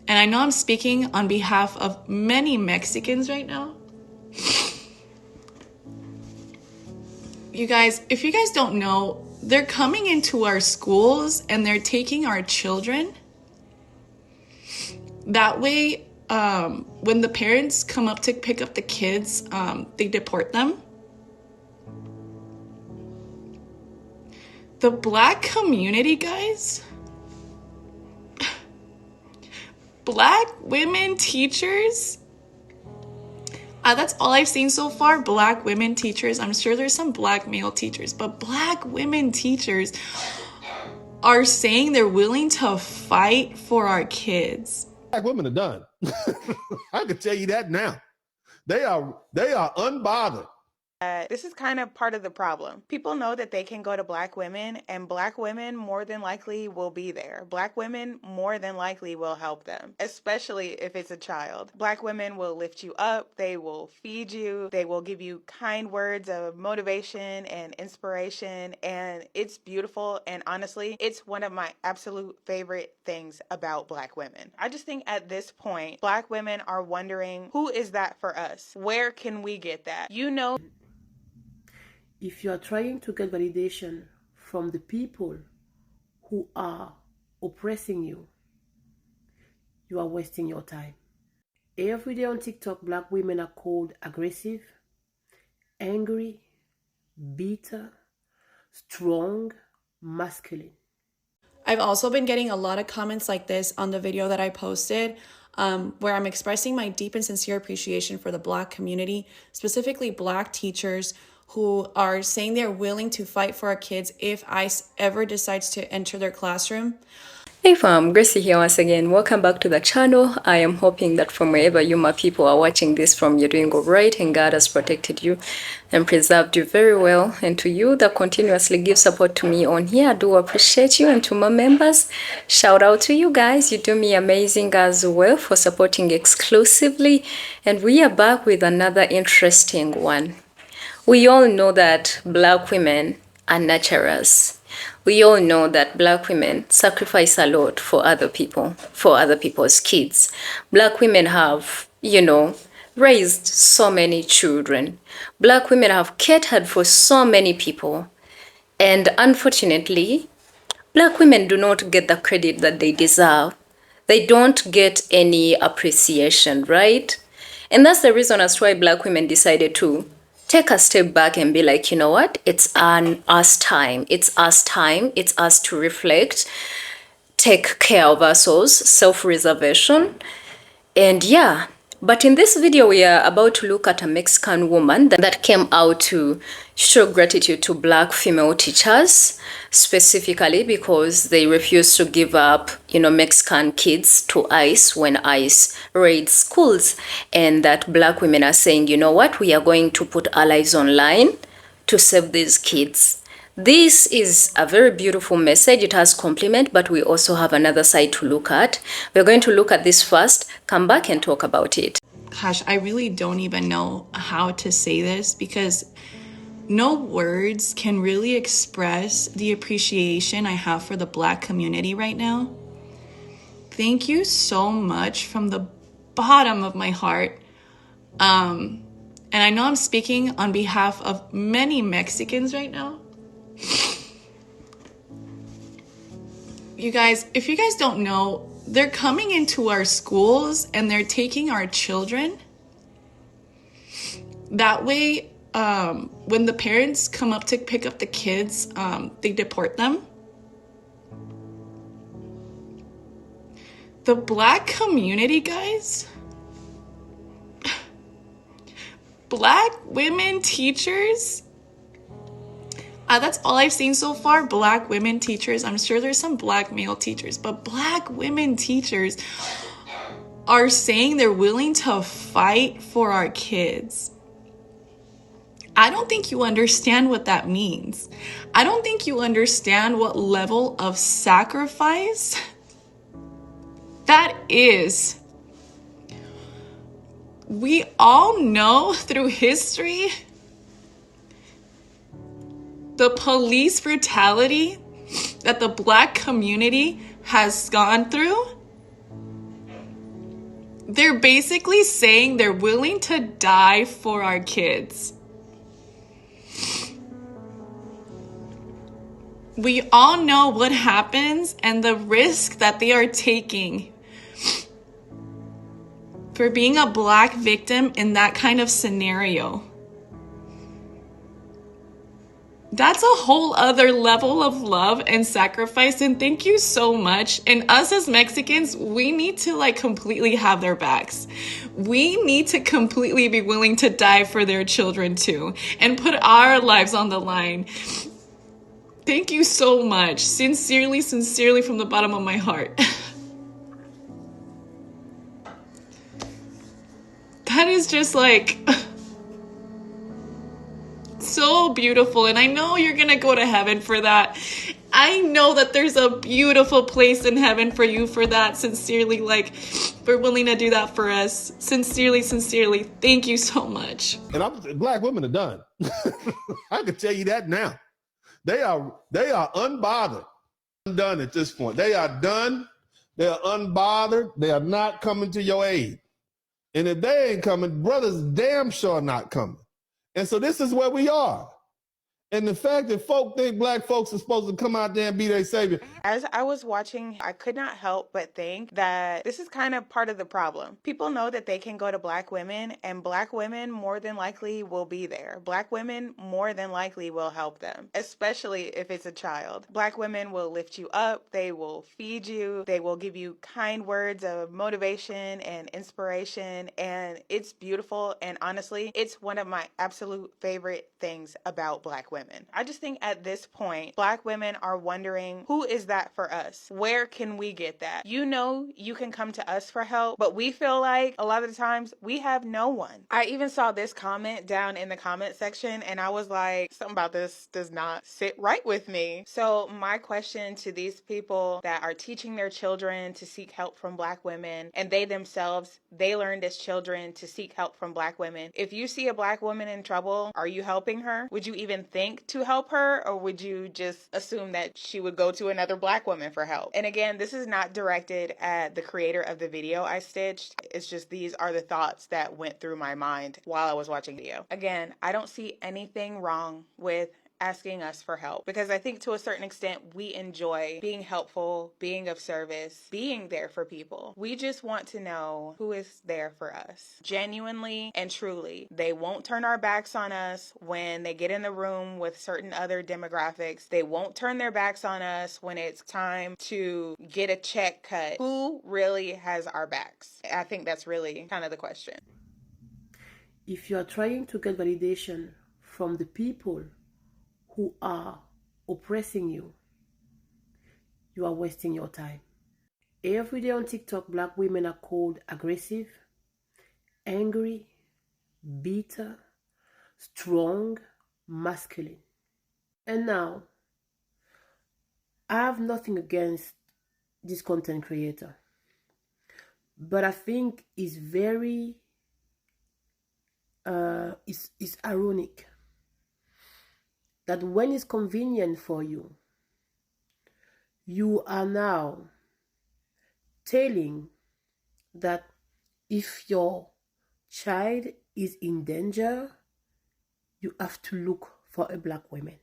And I know I'm speaking on behalf of many Mexicans right now. You guys, if you guys don't know, they're coming into our schools and they're taking our children. That way, when the parents come up to pick up the kids, they deport them. The Black community, guys, Black women teachers, that's all I've seen so far. Black women teachers. I'm sure there's some Black male teachers, but Black women teachers are saying they're willing to fight for our kids. Black women are done. I can tell you that now. They are unbothered. This is kind of part of the problem. People know that they can go to Black women, and Black women more than likely will be there. Black women more than likely will help them, especially if it's a child. Black women will lift you up. They will feed you. They will give you kind words of motivation and inspiration, and it's beautiful. And honestly, it's one of my absolute favorite things about Black women. I just think at this point, Black women are wondering, who is that for us? Where can we get that? You know, if you are trying to get validation from the people who are oppressing you, you are wasting your time. Every day on TikTok, Black women are called aggressive, angry, bitter, strong, masculine. I've also been getting a lot of comments like this on the video that I posted, where I'm expressing my deep and sincere appreciation for the Black community, specifically Black teachers who are saying they're willing to fight for our kids if ICE ever decides to enter their classroom. Hey fam, Gracie here once again. Welcome back to the channel. I am hoping that from wherever you my people are watching this from, you're doing all right and God has protected you and preserved you very well. And to you that continuously give support to me on here, I do appreciate you. And to my members, shout out to you guys. You do me amazing as well for supporting exclusively. And we are back with another interesting one. We all know that Black women are nurturers. We all know that Black women sacrifice a lot for other people, for other people's kids. Black women have, raised so many children. Black women have catered for so many people. And unfortunately, Black women do not get the credit that they deserve. They don't get any appreciation, right? And that's the reason as to why Black women decided to take a step back and be like, you know what? It's us time. It's us time. It's us to reflect, take care of ourselves, self-reservation. And yeah, but in this video, we are about to look at a Mexican woman that came out to show gratitude to Black female teachers, specifically because they refused to give up, Mexican kids to ICE when ICE raids schools. And that Black women are saying, you know what, we are going to put our lives online to save these kids. This is a very beautiful message. It has compliment, but we also have another side to look at. We're going to look at this first, come back and talk about it. Gosh, I really don't even know how to say this because no words can really express the appreciation I have for the Black community right now. Thank you so much from the bottom of my heart. And I know I'm speaking on behalf of many Mexicans right now. You guys, if you guys don't know, they're coming into our schools and they're taking our children. That way, when the parents come up to pick up the kids, they deport them. The Black community, guys, Black women teachers, that's all I've seen so far. Black women teachers. I'm sure there's some Black male teachers, but Black women teachers are saying they're willing to fight for our kids. I don't think you understand what that means. I don't think you understand what level of sacrifice that is. We all know through history the police brutality that the Black community has gone through. They're basically saying they're willing to die for our kids. We all know what happens and the risk that they are taking for being a Black victim in that kind of scenario. That's a whole other level of love and sacrifice, and thank you so much. And us as Mexicans, we need to completely have their backs. We need to completely be willing to die for their children too, and put our lives on the line. Thank you so much. Sincerely, sincerely from the bottom of my heart. That is just so beautiful, and I know you're gonna go to heaven for that. I know that there's a beautiful place in heaven for you for that. Sincerely, for willing to do that for us. Sincerely, sincerely, thank you so much. And Black women are done. I can tell you that now. They are unbothered, undone at this point. They are done. They are unbothered. They are not coming to your aid. And if they ain't coming, brothers damn sure not coming. And so this is where we are. And the fact that folk think Black folks are supposed to come out there and be their savior. As I was watching, I could not help but think that this is kind of part of the problem. People know that they can go to Black women, and Black women more than likely will be there. Black women more than likely will help them, especially if it's a child. Black women will lift you up. They will feed you. They will give you kind words of motivation and inspiration, and it's beautiful. And honestly, it's one of my absolute favorite things about Black women. I just think at this point, Black women are wondering, who is that for us? Where can we get that? You know, you can come to us for help, but we feel like a lot of the times we have no one. I even saw this comment down in the comment section, and I was like, something about this does not sit right with me. So my question to these people that are teaching their children to seek help from Black women, and they themselves, they learned as children to seek help from Black women. If you see a Black woman in trouble, are you helping her? Would you even think to help her, or would you just assume that she would go to another Black woman for help? And again, this is not directed at the creator of the video I stitched. It's just these are the thoughts that went through my mind while I was watching the video. Again, I don't see anything wrong with asking us for help, because I think to a certain extent we enjoy being helpful, being of service, being there for people. We just want to know who is there for us genuinely and truly. They won't turn our backs on us when they get in the room with certain other demographics. They won't turn their backs on us when it's time to get a check cut. Who really has our backs? I think that's really kind of the question. If you are trying to get validation from the people who are oppressing you, you are wasting your time. Every day on TikTok, Black women are called aggressive, angry, bitter, strong, masculine. And now, I have nothing against this content creator, but I think it's very, it's ironic that when it's convenient for you, you are now telling that if your child is in danger, you have to look for a Black woman.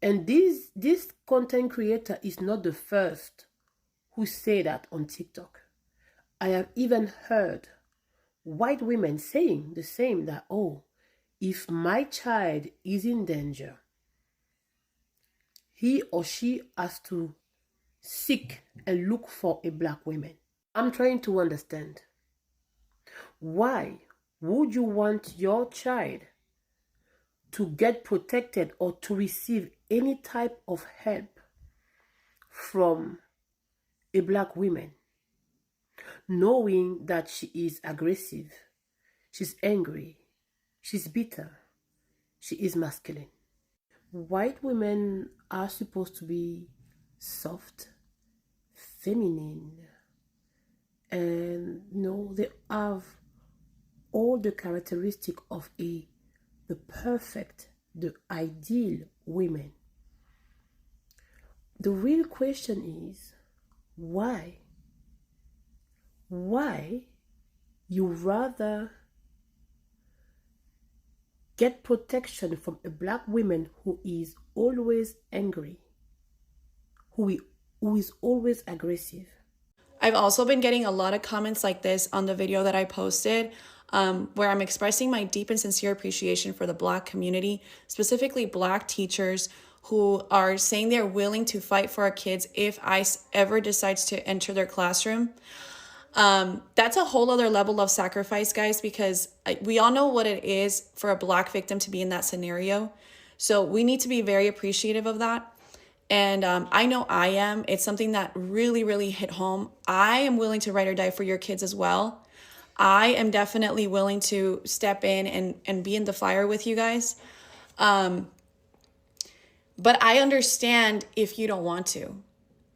And this content creator is not the first who say that on TikTok. I have even heard white women saying the same, that, oh, if my child is in danger, he or she has to seek and look for a Black woman. I'm trying to understand. Why would you want your child to get protected or to receive any type of help from a Black woman, knowing that she is aggressive, she's angry, she's bitter, she is masculine? White women are supposed to be soft, feminine, and they have all the characteristics of the perfect, the ideal women. The real question is, why why you rather get protection from a black woman who is always angry, who is always aggressive. I've also been getting a lot of comments like this on the video that I posted, where I'm expressing my deep and sincere appreciation for the Black community, specifically Black teachers who are saying they're willing to fight for our kids if ICE ever decides to enter their classroom. That's a whole other level of sacrifice, guys, because we all know what it is for a Black victim to be in that scenario. So we need to be very appreciative of that. And I know I am. It's something that really, really hit home. I am willing to ride or die for your kids as well. I am definitely willing to step in and be in the fire with you guys. But I understand if you don't want to.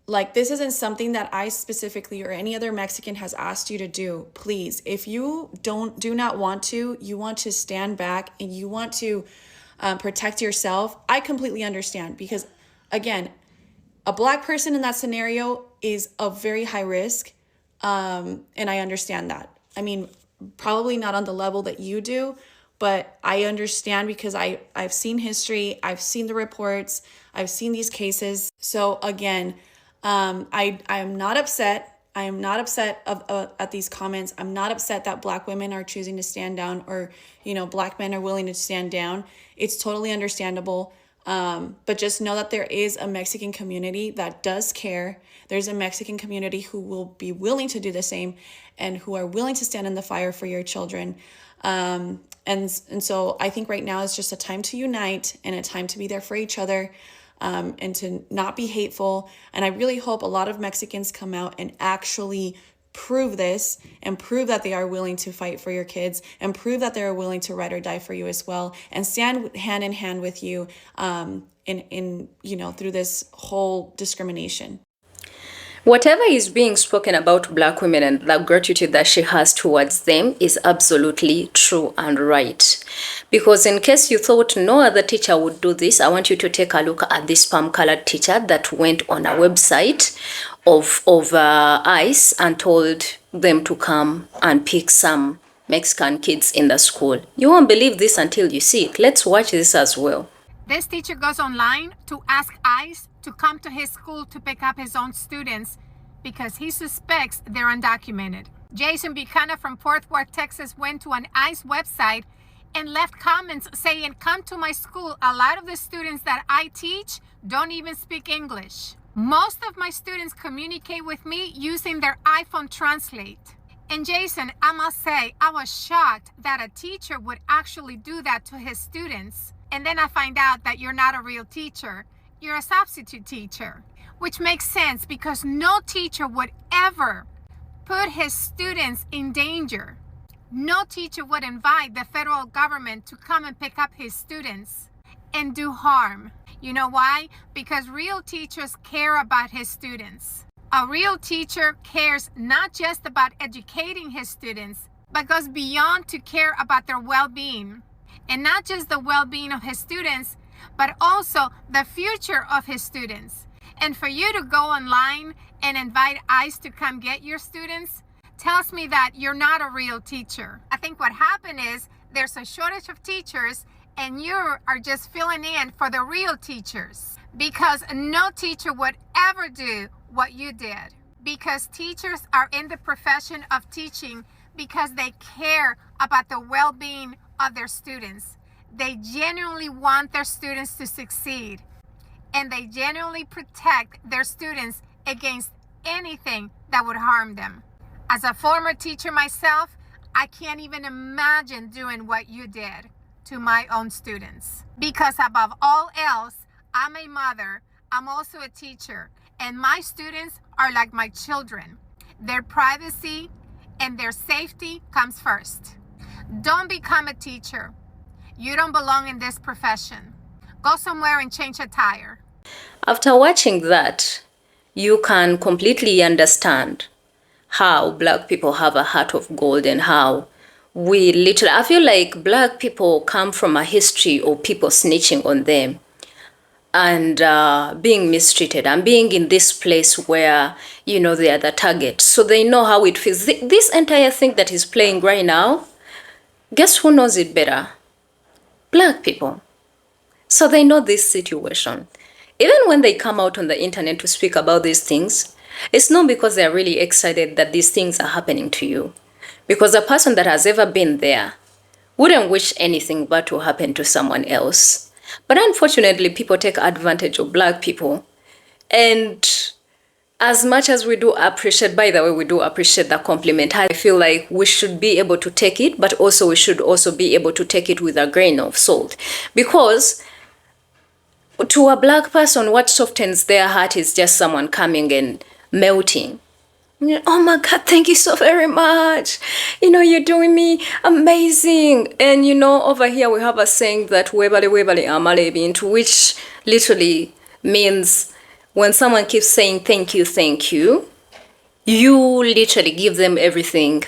Like, this isn't something that I specifically or any other Mexican has asked you to do. Please, if you do not want to, you want to stand back and you want to protect yourself, I completely understand, because again, a Black person in that scenario is of very high risk. And I understand that. I mean, probably not on the level that you do, but I understand because I've seen history, I've seen the reports, I've seen these cases. So again, I am not upset. I am not upset at these comments. I'm not upset that Black women are choosing to stand down, or, Black men are willing to stand down. It's totally understandable. But just know that there is a Mexican community that does care. There's a Mexican community who will be willing to do the same and who are willing to stand in the fire for your children. And so I think right now is just a time to unite and a time to be there for each other, and to not be hateful. And I really hope a lot of Mexicans come out and actually prove this and prove that they are willing to fight for your kids and prove that they're willing to ride or die for you as well, and stand hand in hand with you in through this whole discrimination. Whatever is being spoken about Black women and the gratitude that she has towards them is absolutely true and right. Because in case you thought no other teacher would do this, I want you to take a look at this palm-colored teacher that went on a website of ICE and told them to come and pick some Mexican kids in the school. You won't believe this until you see it. Let's watch this as well. This teacher goes online to ask ICE to come to his school to pick up his own students because he suspects they're undocumented. Jason Buchanan from Fort Worth, Texas went to an ICE website and left comments saying, "Come to my school. A lot of the students that I teach don't even speak English. Most of my students communicate with me using their iPhone Translate." And Jason, I must say, I was shocked that a teacher would actually do that to his students. And then I find out that you're not a real teacher. You're a substitute teacher, which makes sense because no teacher would ever put his students in danger. No teacher would invite the federal government to come and pick up his students and do harm. You know why? Because real teachers care about his students. A real teacher cares not just about educating his students, but goes beyond to care about their well-being. And not just the well-being of his students, but also the future of his students. And for you to go online and invite ICE to come get your students tells me that you're not a real teacher. I think what happened is there's a shortage of teachers and you are just filling in for the real teachers, because no teacher would ever do what you did, because teachers are in the profession of teaching because they care about the well-being of their students. They genuinely want their students to succeed, and they genuinely protect their students against anything that would harm them. As a former teacher myself, I can't even imagine doing what you did to my own students, because above all else, I'm a mother, I'm also a teacher, and my students are like my children. Their privacy and their safety comes first. Don't become a teacher. You don't belong in this profession. Go somewhere and change a tire. After watching that, you can completely understand how Black people have a heart of gold and how I feel like Black people come from a history of people snitching on them. and being mistreated and being in this place where, you know, they are the target. So they know how it feels. This entire thing that is playing right now, guess who knows it better? Black people. So they know this situation. Even when they come out on the internet to speak about these things, it's not because they're really excited that these things are happening to you. Because a person that has ever been there wouldn't wish anything but to happen to someone else. But unfortunately, people take advantage of Black people. And as much as we do appreciate, by the way, we do appreciate the compliment, I feel like we should be able to take it, but also we should also be able to take it with a grain of salt. Because to a Black person, what softens their heart is just someone coming and melting. Oh my God, thank you so very much. You know, you're doing me amazing. And you know, over here we have a saying that webale webale amale bintu, which literally means when someone keeps saying thank you, you literally give them everything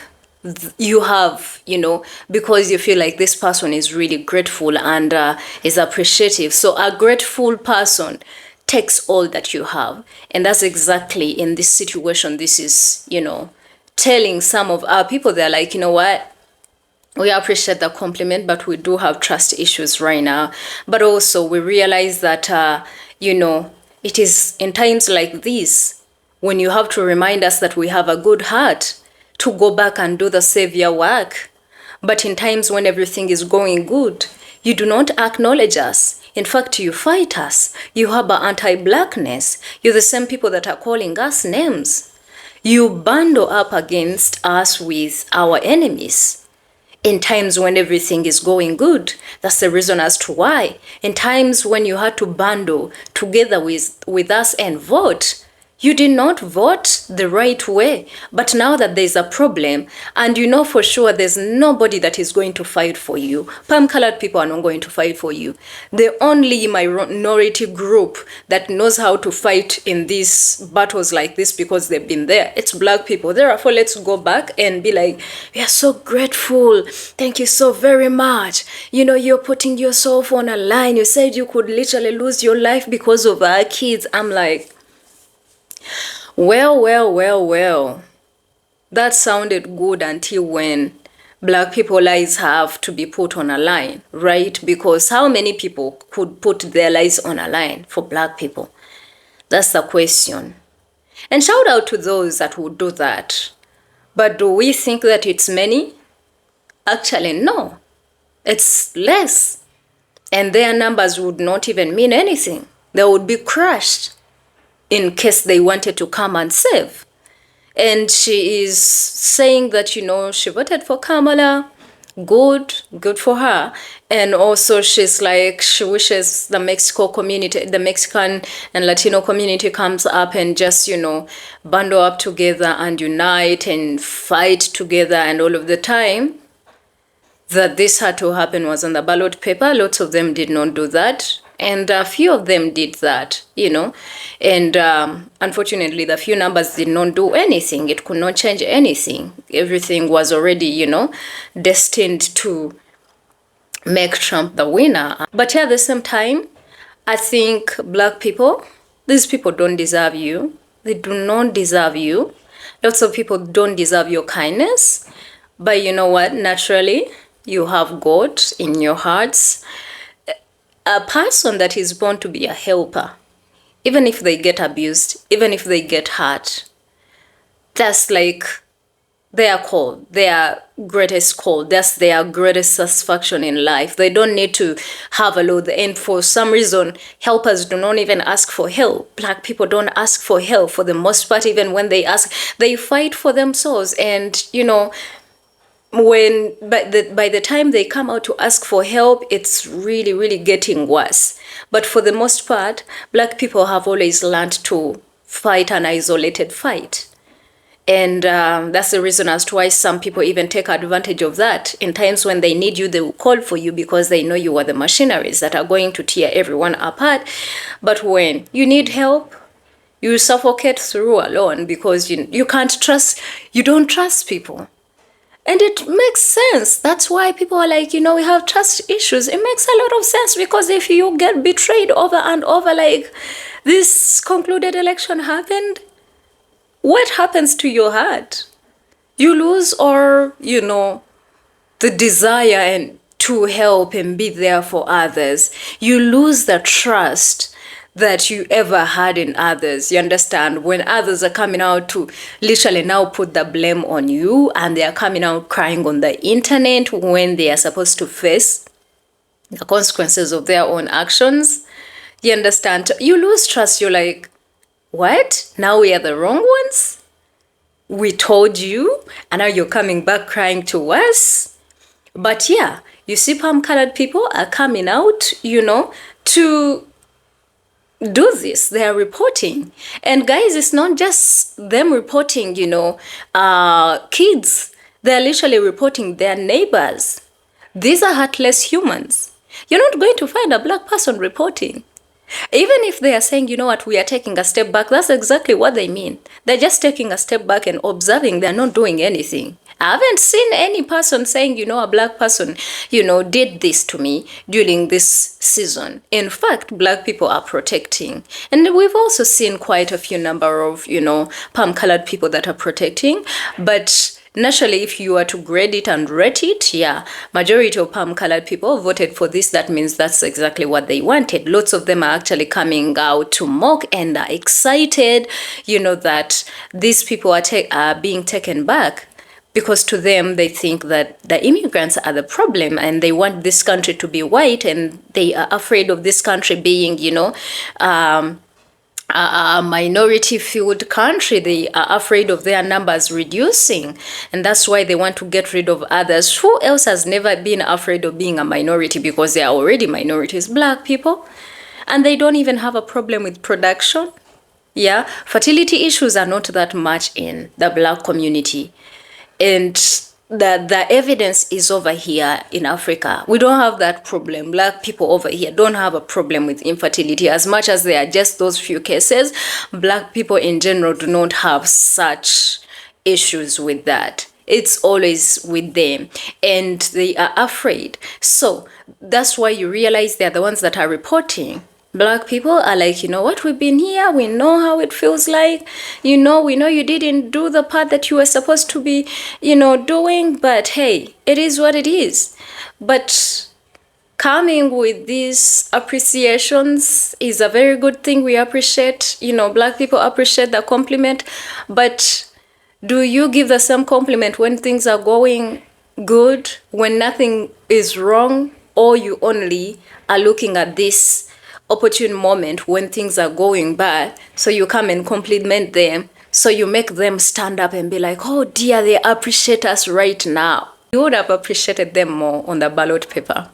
you have, you know, because you feel like this person is really grateful and is appreciative. So a grateful person takes all that you have. And that's exactly in this situation, this is, you know, telling some of our people, they're like, you know what, we appreciate the compliment, but we do have trust issues right now. But also we realize that, you know, it is in times like this when you have to remind us that we have a good heart to go back and do the savior work. But in times when everything is going good, you do not acknowledge us. In fact, you fight us. You harbor anti-Blackness. You're the same people that are calling us names. You bundle up against us with our enemies. In times when everything is going good, that's the reason as to why. In times when you had to bundle together with us and vote, you did not vote the right way. But now that there's a problem, and you know for sure there's nobody that is going to fight for you. Palm-colored people are not going to fight for you. The only minority group that knows how to fight in these battles like this because they've been there, it's Black people. Therefore, let's go back and be like, we are so grateful. Thank you so very much. You know, you're putting yourself on a line. You said you could literally lose your life because of our kids. I'm like, well. That sounded good until when Black people lives have to be put on a line, right? Because how many people could put their lives on a line for Black people? That's the question. And shout out to those that would do that. But do we think that it's many? Actually, no. It's less. And their numbers would not even mean anything. They would be crushed in case they wanted to come and save. And she is saying that, you know, she voted for Kamala. Good for her. And also she's like, she wishes the Mexico community, the Mexican and Latino community comes up and just, you know, bundle up together and unite and fight together. And all of the time that this had to happen was on the ballot paper. Lots of them did not do that. And a few of them did that, you know. And unfortunately, the few numbers did not do anything. It could not change anything. Everything was already, you know, destined to make Trump the winner. But at the same time, I think Black people, these people don't deserve you. They do not deserve you. Lots of people don't deserve your kindness. But you know what? Naturally, you have God in your hearts. A person that is born to be a helper, even if they get abused, even if they get hurt, that's like their call, their greatest call. That's their greatest satisfaction in life. They don't need to have a load. And for some reason, helpers do not even ask for help. Black people don't ask for help for the most part. Even when they ask, they fight for themselves. And, you know, when by the time they come out to ask for help, it's really getting worse. But for the most part, Black people have always learned to fight an isolated fight. And that's the reason as to why some people even take advantage of that. In times when they need you, they will call for you because they know you are the machineries that are going to tear everyone apart. But when you need help, you suffocate through alone because you can't trust, you don't trust people. And it makes sense. That's why people are like, we have trust issues. It makes a lot of sense, because if you get betrayed over and over, like this concluded election happened, what happens to your heart? You lose, or, the desire and to help and be there for others. You lose the trust that you ever had in others. You understand? When others are coming out to literally now put the blame on you, and they are coming out crying on the internet when they are supposed to face the consequences of their own actions. You understand? You lose trust. You're like, what? Now we are the wrong ones? We told you, and now you're coming back crying to us? But yeah, you see, palm-colored people are coming out, to do this. They are reporting. And guys, it's not just them reporting, kids. They're literally reporting their neighbors. These are heartless humans. You're not going to find a black person reporting. Even if they are saying, you know what, we are taking a step back, that's exactly what they mean. They're just taking a step back and observing. They're not doing anything. I haven't seen any person saying, a black person, did this to me during this season. In fact, black people are protecting. And we've also seen quite a few number of, palm-colored people that are protecting. But naturally, if you are to grade it and rate it, yeah, majority of palm-colored people voted for this. That means that's exactly what they wanted. Lots of them are actually coming out to mock and are excited, that these people are being taken back. Because to them, they think that the immigrants are the problem, and they want this country to be white, and they are afraid of this country being, a minority-filled country. They are afraid of their numbers reducing, and that's why they want to get rid of others. Who else has never been afraid of being a minority, because they are already minorities? Black people. And they don't even have a problem with production. Yeah, fertility issues are not that much in the black community. And the evidence is over here in Africa. We don't have that problem. Black people over here don't have a problem with infertility. As much as there are just those few cases, black people in general do not have such issues with that. It's always with them, and they are afraid. So that's why you realize they're the ones that are reporting. Black people are like, you know what, we've been here, we know how it feels like, we know you didn't do the part that you were supposed to be, doing, but hey, it is what it is. But coming with these appreciations is a very good thing. We appreciate, black people appreciate the compliment, but do you give the same compliment when things are going good, when nothing is wrong, or you only are looking at this opportune moment when things are going bad, so you come and compliment them, so you make them stand up and be like, oh dear, they appreciate us right now? You would have appreciated them more on the ballot paper.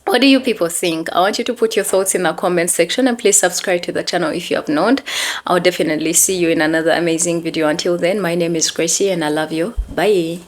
What do you people think? I want you to put your thoughts in the comment section, and please subscribe to the channel if you have not. I'll definitely see you in another amazing video. Until then, my name is Gracie and I love you. Bye.